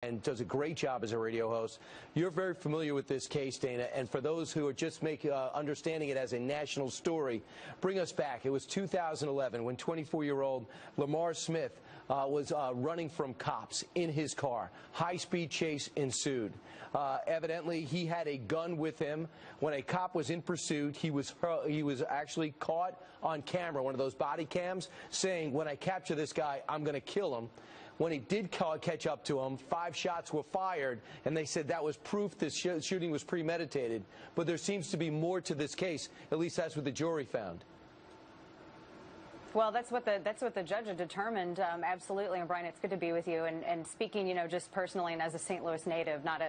and does a great job as a radio host. You're very familiar with this case, Dana, and for those who are just understanding it as a national story, bring us back. It was 2011 when 24-year-old Lamar Smith was running from cops in his car. High-speed chase ensued. Evidently, he had a gun with him. When a cop was in pursuit, he was actually caught on camera, one of those body cams, saying, "When I capture this guy, I'm going to kill him." When he did catch up to him, 5 shots were fired, and they said that was proof this shooting was premeditated. But there seems to be more to this case. At least that's what the jury found. Well, that's what the judge had determined. Absolutely, and Brian, it's good to be with you. And speaking, just personally and as a St. Louis native, not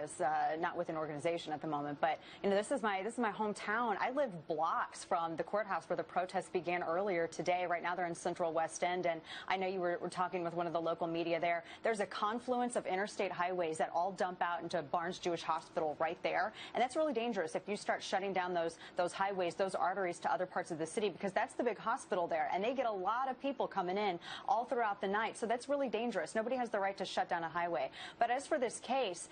with an organization at the moment, but this is my hometown. I live blocks from the courthouse where the protests began earlier today. Right now, they're in Central West End, and I know you were talking with one of the local media there. There's a confluence of interstate highways that all dump out into Barnes Jewish Hospital right there, and that's really dangerous if you start shutting down those highways, those arteries to other parts of the city, because that's the big hospital there, and they get a lot of people coming in all throughout the night, so that's really dangerous. Nobody has the right to shut down a highway. But as for this case,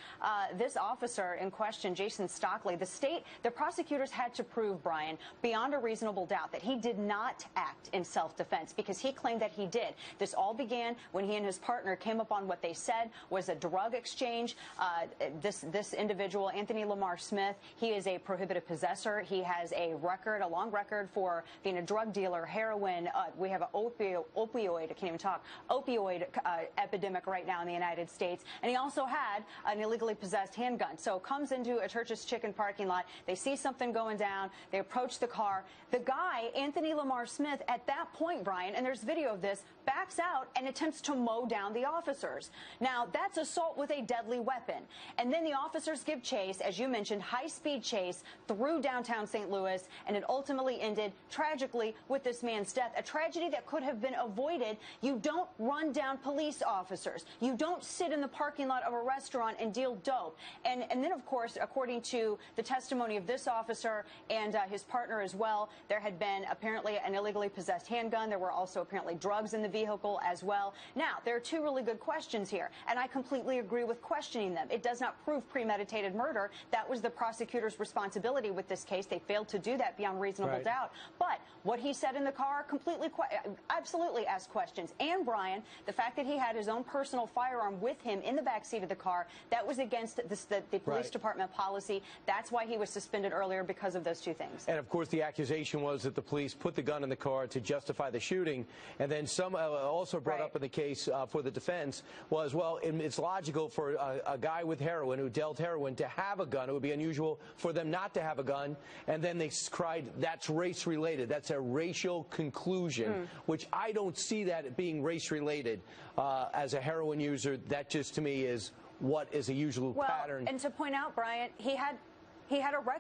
this officer in question, Jason Stockley, the prosecutors had to prove, Brian, beyond a reasonable doubt that he did not act in self-defense, because he claimed that he did. This all began when he and his partner came upon what they said was a drug exchange. This individual, Anthony Lamar Smith, he is a prohibited possessor. He has a long record for being a drug dealer, heroin. We have an opioid, I can't even talk, opioid epidemic right now in the United States. And he also had an illegally possessed handgun. So comes into a Church's Chicken parking lot. They see something going down. They approach the car. The guy, Anthony Lamar Smith, at that point, Brian, and there's video of this, backs out and attempts to mow down the officers. Now, that's assault with a deadly weapon. And then the officers give chase, as you mentioned, high-speed chase through downtown St. Louis, and it ultimately ended tragically with this man's death, a tragedy that could have been avoided. You don't run down police officers. You don't sit in the parking lot of a restaurant and deal dope. And then, of course, according to the testimony of this officer and his partner as well, there had been apparently an illegally possessed handgun. There were also apparently drugs in the vehicle as well. Now, there are 2 really good questions here, and I completely agree with questioning them. It does not prove premeditated murder. That was the prosecutor's responsibility with this case. They failed to do that beyond reasonable doubt. But what he said in the car, absolutely asked questions. And, Brian, the fact that he had his own personal firearm with him in the backseat of the car, that was against the police department policy. That's why he was suspended earlier, because of those 2 things. And, of course, the accusation was that the police put the gun in the car to justify the shooting. And then some also brought up in the case for the defense was, well, it's logical for a guy with heroin who dealt heroin to have a gun. It would be unusual for them not to have a gun. And then they cried, that's race-related. That's a racial conclusion, which I don't see that being race-related. As a heroin user, that just to me is what is a usual pattern. And to point out, Brian, he had a record.